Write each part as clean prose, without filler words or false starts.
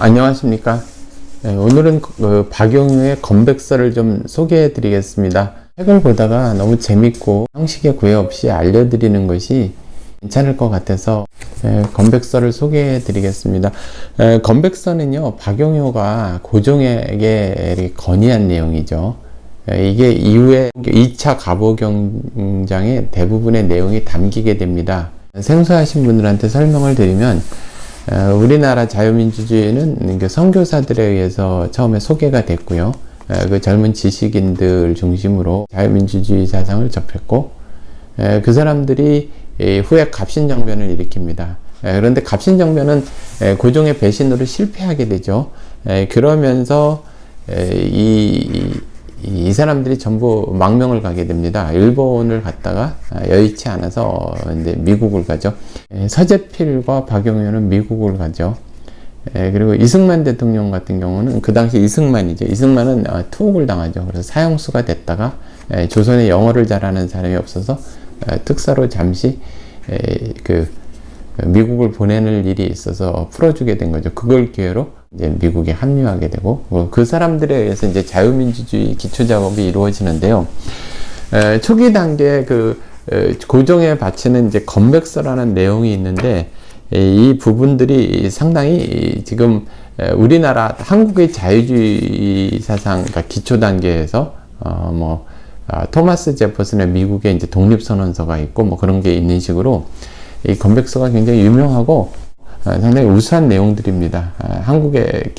안녕하십니까. 오늘은 박용유의 건백서를 좀 소개해 드리겠습니다. 책을 보다가 너무 재밌고 형식에 구애 없이 알려드리는 것이 괜찮을 것 같아서 건백서를 소개해 드리겠습니다. 건백서는요, 박용유가 고종에게 건의한 내용이죠. 이게 이후에 2차 갑오경장의 대부분의 내용이 담기게 됩니다. 생소하신 분들한테 설명을 드리면, 우리나라 자유민주주의는 선교사들에 의해서 처음에 소개가 됐고요. 그 젊은 지식인들 중심으로 자유민주주의 사상을 접했고, 그 사람들이 후에 갑신정변을 일으킵니다. 그런데 갑신정변은 고종의 배신으로 실패하게 되죠. 그러면서 이 사람들이 전부 망명을 가게 됩니다. 일본을 갔다가 여의치 않아서 이제 미국을 가죠. 서재필과 박용유는 미국을 가죠. 그리고 이승만 대통령 같은 경우는 그 당시 이승만이죠. 이승만은 투옥을 당하죠. 그래서 사형수가 됐다가 조선에 영어를 잘하는 사람이 없어서 특사로 잠시 미국을 보내는 일이 있어서 풀어주게 된 거죠. 그걸 기회로 이제 미국에 합류하게 되고, 그 사람들에 의해서 이제 자유민주주의 기초 작업이 이루어지는데요. 초기 단계에 고종에 바치는 이제 건백서라는 내용이 있는데, 이 부분들이 상당히 지금 우리나라 한국의 자유주의 사상, 그러니까 기초 단계에서 토마스 제퍼슨의 미국의 이제 독립선언서가 있고 뭐 그런 게 있는 식으로 이 건백서가 굉장히 유명하고 상당히 우수한 내용들입니다. 한국의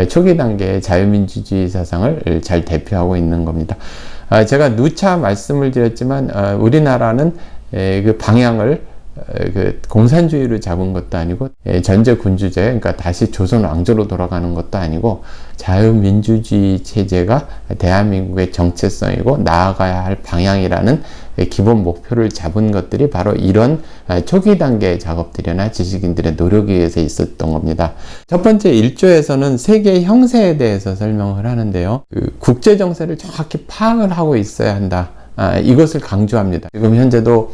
초기 단계의 자유민주주의 사상을 잘 대표하고 있는 겁니다. 제가 누차 말씀을 드렸지만 우리나라는 그 방향을 공산주의로 잡은 것도 아니고 전제군주제, 그러니까 다시 조선 왕조로 돌아가는 것도 아니고 자유민주주의 체제가 대한민국의 정체성이고 나아가야 할 방향이라는 기본 목표를 잡은 것들이 바로 이런 초기 단계의 작업들이나 지식인들의 노력에 의해서 있었던 겁니다. 첫 번째 1조에서는 세계의 형세에 대해서 설명을 하는데요. 국제 정세를 정확히 파악을 하고 있어야 한다. 이것을 강조합니다. 지금 현재도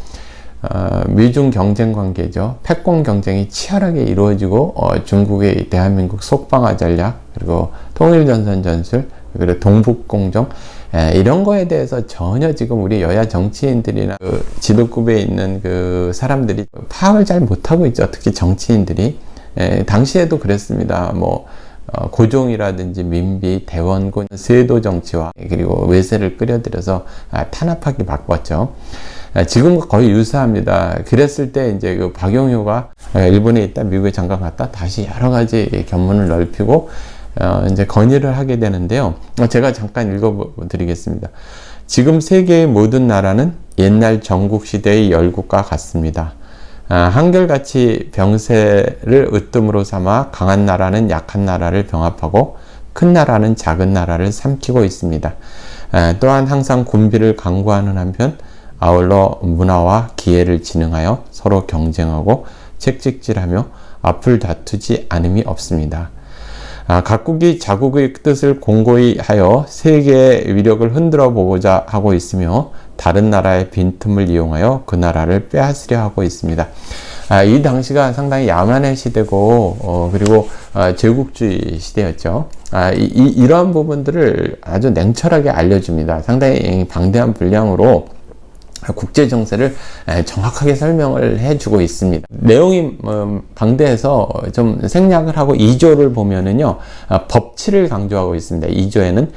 미중 경쟁 관계죠. 패권 경쟁이 치열하게 이루어지고 중국의 대한민국 속방화 전략, 그리고 통일전선 전술, 그리고 동북공정, 이런 거에 대해서 전혀 지금 우리 여야 정치인들이나 지도급에 있는 그 사람들이 파악을 잘 못하고 있죠. 특히 정치인들이. 당시에도 그랬습니다. 고종이라든지 민비, 대원군, 세도 정치와 그리고 외세를 끌어들여서 탄압하기 바빴죠. 지금과 거의 유사합니다. 그랬을 때 이제 박용유가 일본에 있다 미국에 잠깐 갔다 다시 여러 가지 견문을 넓히고 이제 건의를 하게 되는데요. 제가 잠깐 읽어드리겠습니다. 지금 세계의 모든 나라는 옛날 전국시대의 열국과 같습니다. 한결같이 병세를 으뜸으로 삼아 강한 나라는 약한 나라를 병합하고 큰 나라는 작은 나라를 삼키고 있습니다. 또한 항상 군비를 강구하는 한편 아울러 문화와 기회를 지능하여 서로 경쟁하고 책찍질하며 앞을 다투지 않음이 없습니다. 각국이 자국의 뜻을 공고히 하여 세계의 위력을 흔들어 보고자 하고 있으며 다른 나라의 빈틈을 이용하여 그 나라를 빼앗으려 하고 있습니다. 이 당시가 상당히 야만의 시대고 그리고 제국주의 시대였죠. 이러한 부분들을 아주 냉철하게 알려줍니다. 상당히 방대한 분량으로 국제 정세를 정확하게 설명을 해주고 있습니다. 내용이 방대해서 좀 생략을 하고 2조를 보면은요, 법치를 강조하고 있습니다. 2조에는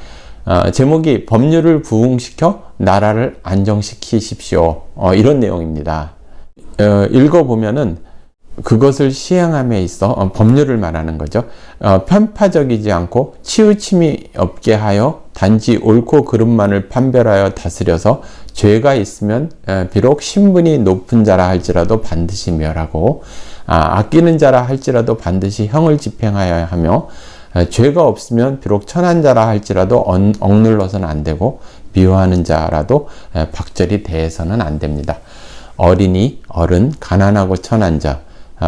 제목이 법률을 부흥시켜 나라를 안정시키십시오. 이런 내용입니다. 읽어보면은 그것을 시행함에 있어 법률을 말하는 거죠. 편파적이지 않고 치우침이 없게 하여 단지 옳고 그름만을 판별하여 다스려서 죄가 있으면 비록 신분이 높은 자라 할지라도 반드시 멸하고 아끼는 자라 할지라도 반드시 형을 집행하여야 하며 죄가 없으면 비록 천한 자라 할지라도 억눌러서는 안 되고 미워하는 자라도 박절히 대해서는 안 됩니다. 어린이, 어른, 가난하고 천한 자,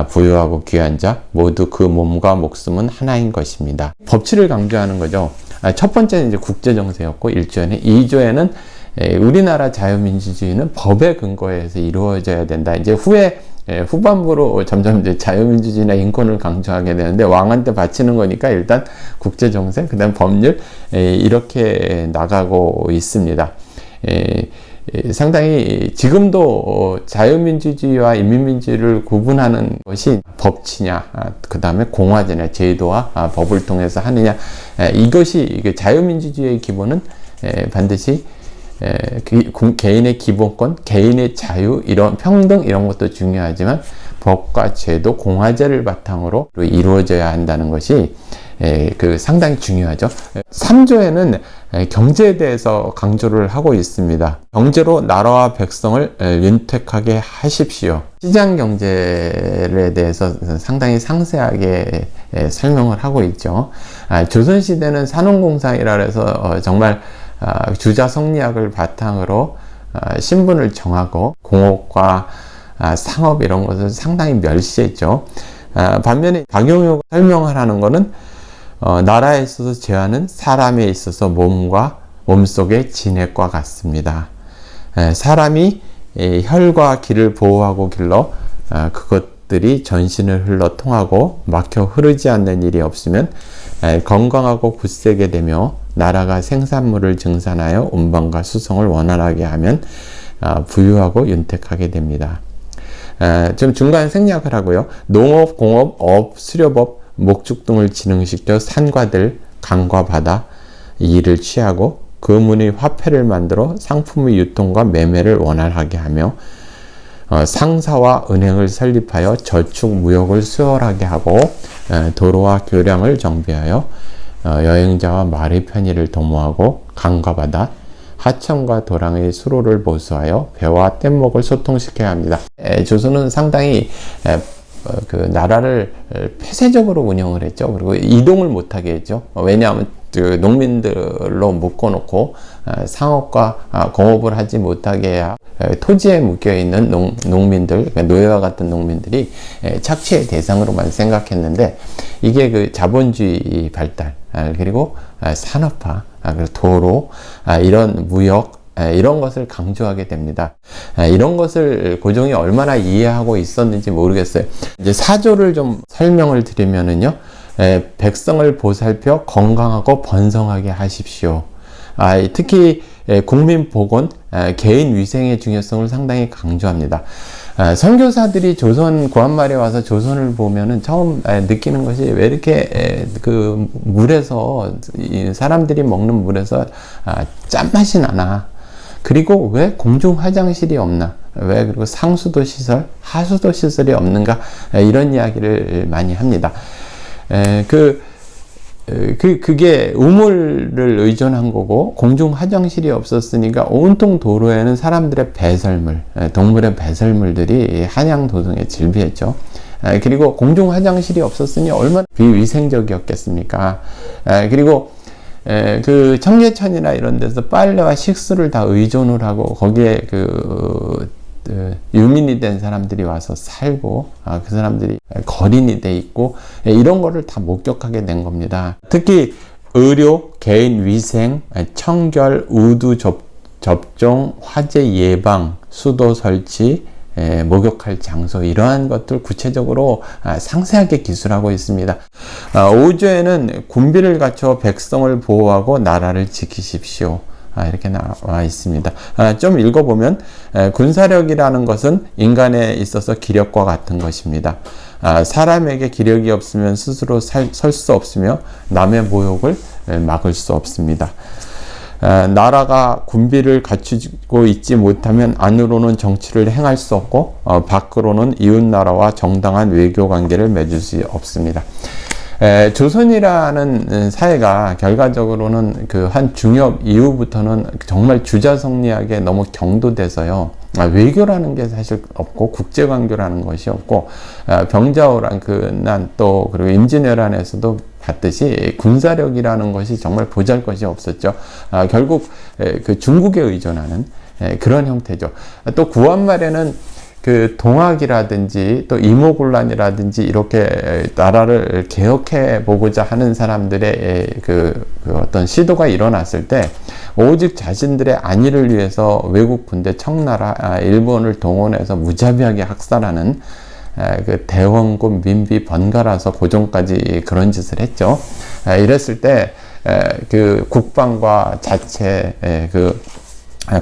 부유하고 귀한 자 모두 그 몸과 목숨은 하나인 것입니다. 법치를 강조하는 거죠. 첫 번째는 이제 국제정세였고 1조에는, 2조에는 우리나라 자유민주주의는 법에 근거해서 이루어져야 된다. 이제 후에 후반부로 점점 이제 자유민주주의나 인권을 강조하게 되는데, 왕한테 바치는 거니까 일단 국제정세, 그 다음 법률, 이렇게 나가고 있습니다. 상당히 지금도 자유민주주의와 인민민주주의를 구분하는 것이 법치냐, 그 다음에 공화제냐, 제도와 법을 통해서 하느냐, 이것이 자유민주주의의 기본은 반드시 개인의 기본권, 개인의 자유, 이런 평등, 이런 것도 중요하지만 법과 제도, 공화제를 바탕으로 이루어져야 한다는 것이 상당히 중요하죠. 3조에는 경제에 대해서 강조를 하고 있습니다. 경제로 나라와 백성을 윤택하게 하십시오. 시장 경제에 대해서 상당히 상세하게 설명을 하고 있죠. 조선시대는 산업공상이라 해서 정말 주자성리학을 바탕으로 신분을 정하고 공업과 상업 이런 것을 상당히 멸시했죠. 반면에 박용효가 설명을 하는 것은 나라에 있어서 제한은 사람에 있어서 몸속의 진액과 같습니다. 사람이 혈과 기를 보호하고 길러 그것들이 전신을 흘러 통하고 막혀 흐르지 않는 일이 없으면 건강하고 굳세게 되며, 나라가 생산물을 증산하여 운반과 수송을 원활하게 하면 부유하고 윤택하게 됩니다. 좀 중간 생략을 하고요. 농업, 공업, 어업, 수렵업, 목축 등을 진흥시켜 산과들, 강과 바다 이 일을 취하고 금은의 화폐를 만들어 상품의 유통과 매매를 원활하게 하며, 상사와 은행을 설립하여 저축 무역을 수월하게 하고, 도로와 교량을 정비하여 여행자와 말의 편의를 도모하고, 강과 바다, 하천과 도랑의 수로를 보수하여 배와 뗏목을 소통시켜야 합니다. 조선은 상당히 나라를 폐쇄적으로 운영을 했죠. 그리고 이동을 못하게 했죠. 왜냐하면 농민들로 묶어놓고 상업과 공업을 하지 못하게 해야 토지에 묶여있는 농민들, 노예와 같은 농민들이 착취의 대상으로만 생각했는데, 이게 자본주의 발달, 그리고 산업화, 그리고 도로, 이런 무역, 이런 것을 강조하게 됩니다. 이런 것을 고종이 얼마나 이해하고 있었는지 모르겠어요. 이제 사조를 좀 설명을 드리면은요, 백성을 보살펴 건강하고 번성하게 하십시오. 특히 국민 보건, 개인 위생의 중요성을 상당히 강조합니다. 선교사들이 조선 구한말에 와서 조선을 보면은 처음 느끼는 것이, 왜 이렇게 그 물에서, 사람들이 먹는 물에서 짠맛이 나나, 그리고 왜 공중 화장실이 없나, 왜 그리고 상수도 시설, 하수도 시설이 없는가, 이런 이야기를 많이 합니다. 그게 우물을 의존한 거고, 공중 화장실이 없었으니까 온통 도로에는 사람들의 배설물, 동물의 배설물들이 한양 도성에 질비했죠. 그리고 공중 화장실이 없었으니 얼마나 비위생적이었겠습니까? 그리고 그 청계천이나 이런 데서 빨래와 식수를 다 의존을 하고, 거기에 유민이 된 사람들이 와서 살고, 그 사람들이 거린이 돼 있고, 이런 거를 다 목격하게 된 겁니다. 특히 의료, 개인 위생, 청결, 우두 접종, 화재 예방, 수도 설치, 목욕할 장소, 이러한 것들 구체적으로 상세하게 기술하고 있습니다. 5조에는 군비를 갖춰 백성을 보호하고 나라를 지키십시오, 이렇게 나와 있습니다. 좀 읽어보면, 군사력이라는 것은 인간에 있어서 기력과 같은 것입니다. 사람에게 기력이 없으면 스스로 설 수 없으며 남의 모욕을 막을 수 없습니다. 나라가 군비를 갖추고 있지 못하면 안으로는 정치를 행할 수 없고, 밖으로는 이웃나라와 정당한 외교 관계를 맺을 수 없습니다. 조선이라는 사회가 결과적으로는 한 중엽 이후부터는 정말 주자성리학에 너무 경도돼서요, 외교라는 게 사실 없고, 국제관계라는 것이 없고, 병자호란 난 또 그리고 임진왜란에서도 봤듯이 군사력이라는 것이 정말 보잘것이 없었죠. 결국 중국에 의존하는 그런 형태죠. 또 구한말에는 동학이라든지 또 이모군란이라든지 이렇게 나라를 개혁해 보고자 하는 사람들의 어떤 시도가 일어났을 때, 오직 자신들의 안위를 위해서 외국 군대 청나라, 일본을 동원해서 무자비하게 학살하는 그 대원군 민비 번갈아서 고종까지 그런 짓을 했죠. 이랬을 때 그 국방과 자체 그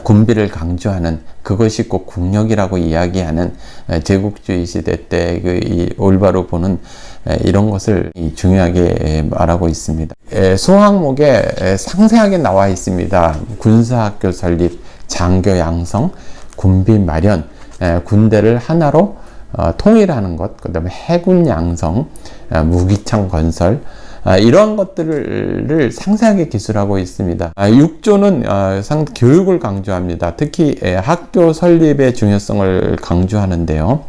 군비를 강조하는 그것이 꼭 국력이라고 이야기하는 제국주의 시대 때 그 올바로 보는 이런 것을 중요하게 말하고 있습니다. 수항목에 상세하게 나와 있습니다. 군사학교 설립, 장교 양성, 군비 마련, 군대를 하나로 통일하는 것, 그 다음에 해군 양성, 무기창 건설, 이러한 것들을 상세하게 기술하고 있습니다. 6조는 교육을 강조합니다. 특히 학교 설립의 중요성을 강조하는데요.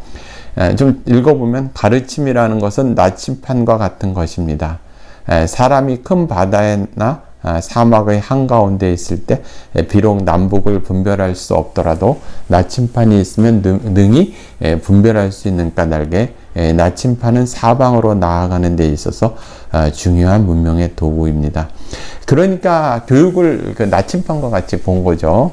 좀 읽어보면 가르침이라는 것은 나침판과 같은 것입니다. 사람이 큰 바다에나 사막의 한가운데 있을 때 비록 남북을 분별할 수 없더라도 나침판이 있으면 능히 분별할 수 있는 까닭에 나침판은 사방으로 나아가는 데 있어서 중요한 문명의 도구입니다. 그러니까 교육을 그 나침판과 같이 본 거죠.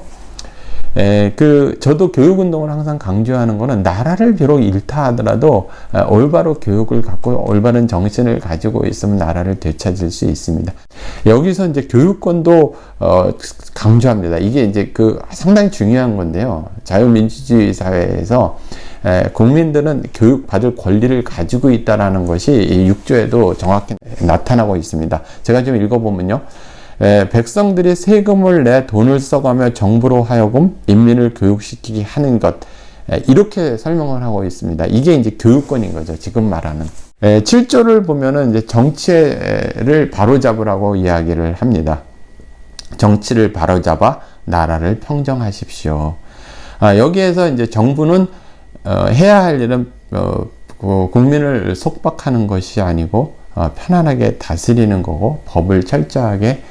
저도 교육운동을 항상 강조하는 거는 나라를 비록 잃다 하더라도 올바로 교육을 갖고 올바른 정신을 가지고 있으면 나라를 되찾을 수 있습니다. 여기서 이제 교육권도 강조합니다. 이게 이제 상당히 중요한 건데요. 자유민주주의 사회에서 국민들은 교육받을 권리를 가지고 있다는 것이 이 6조에도 정확히 나타나고 있습니다. 제가 좀 읽어보면요. 백성들이 세금을 내 돈을 써가며 정부로 하여금 인민을 교육시키게 하는 것, 이렇게 설명을 하고 있습니다. 이게 이제 교육권인 거죠. 지금 말하는. 7조를 보면은 이제 정치를 바로잡으라고 이야기를 합니다. 정치를 바로잡아 나라를 평정하십시오. 여기에서 이제 정부는 해야 할 일은 국민을 속박하는 것이 아니고 편안하게 다스리는 거고 법을 철저하게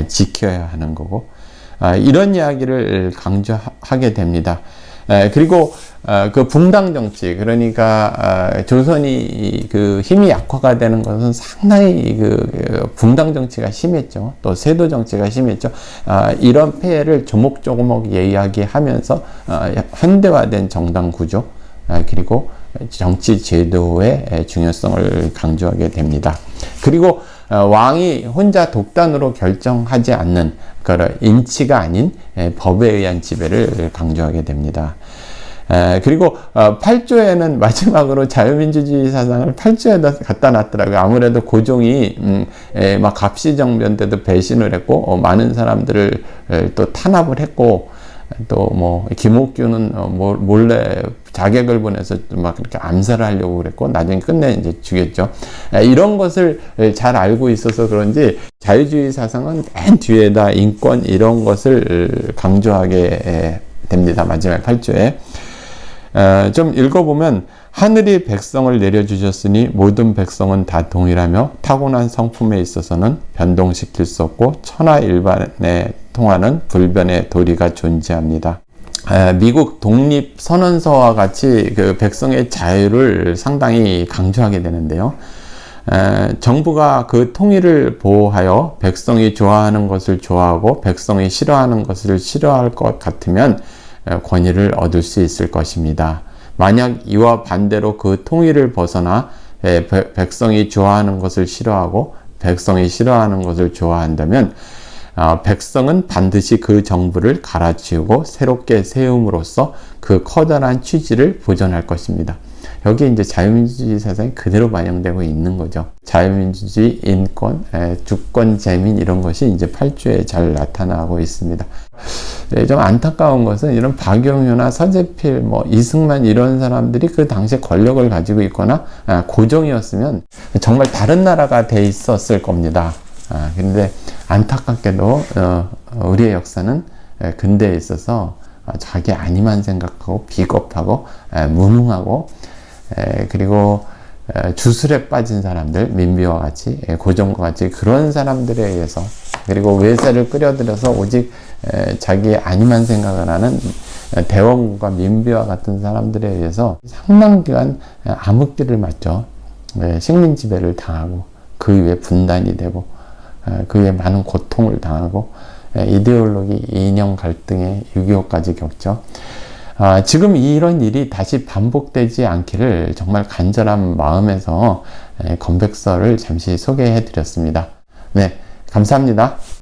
지켜야 하는 거고, 이런 이야기를 강조하게 됩니다. 그리고 그 붕당 정치, 그러니까 조선이 그 힘이 약화가 되는 것은 상당히 그 붕당 정치가 심했죠. 또 세도 정치가 심했죠. 이런 폐해를 조목조목 이야기하면서 현대화된 정당 구조, 그리고 정치 제도의 중요성을 강조하게 됩니다. 그리고 왕이 혼자 독단으로 결정하지 않는 그런 인치가 아닌 법에 의한 지배를 강조하게 됩니다. 그리고 8조에는 마지막으로 자유민주주의 사상을 8조에다 갖다 놨더라고요. 아무래도 고종이 막 갑시정변 때도 배신을 했고 많은 사람들을 또 탄압을 했고, 또 뭐 김옥규는 몰래 자객을 보내서 막 이렇게 암살을 하려고 그랬고 나중에 끝내 이제 죽였죠. 이런 것을 잘 알고 있어서 그런지 자유주의 사상은 맨 뒤에다 인권 이런 것을 강조하게 됩니다. 마지막 8조에 좀 읽어보면, 하늘이 백성을 내려주셨으니 모든 백성은 다 동일하며 타고난 성품에 있어서는 변동시킬 수 없고 천하일반에 통하는 불변의 도리가 존재합니다. 미국 독립선언서와 같이 그 백성의 자유를 상당히 강조하게 되는데요. 정부가 그 통일을 보호하여 백성이 좋아하는 것을 좋아하고 백성이 싫어하는 것을 싫어할 것 같으면 권위를 얻을 수 있을 것입니다. 만약 이와 반대로 그 통일을 벗어나 백성이 좋아하는 것을 싫어하고 백성이 싫어하는 것을 좋아한다면 백성은 반드시 그 정부를 갈아치우고 새롭게 세움으로써 그 커다란 취지를 보존할 것입니다. 여기에 이제 자유민주주의 사상이 그대로 반영되고 있는 거죠. 자유민주주의, 인권, 주권, 재민 이런 것이 이제 8조에 잘 나타나고 있습니다. 좀 안타까운 것은 이런 박영효나 서재필, 이승만 이런 사람들이 그 당시에 권력을 가지고 있거나 고종이었으면 정말 다른 나라가 돼 있었을 겁니다. 근데 안타깝게도 우리의 역사는 근대에 있어서 자기 안위만 생각하고 비겁하고 무능하고 그리고 주술에 빠진 사람들, 민비와 같이 고종과 같이 그런 사람들에 의해서, 그리고 외세를 끌어들여서 오직 자기의 안위만 생각을 하는 대원군과 민비와 같은 사람들에 의해서 상당 기간 암흑기를 맞죠. 식민 지배를 당하고 그 이후에 분단이 되고 그 이후에 많은 고통을 당하고 이데올로기 이념 갈등에 6.25까지 겪죠. 지금 이런 일이 다시 반복되지 않기를 정말 간절한 마음에서 건백서를 잠시 소개해 드렸습니다. 네, 감사합니다.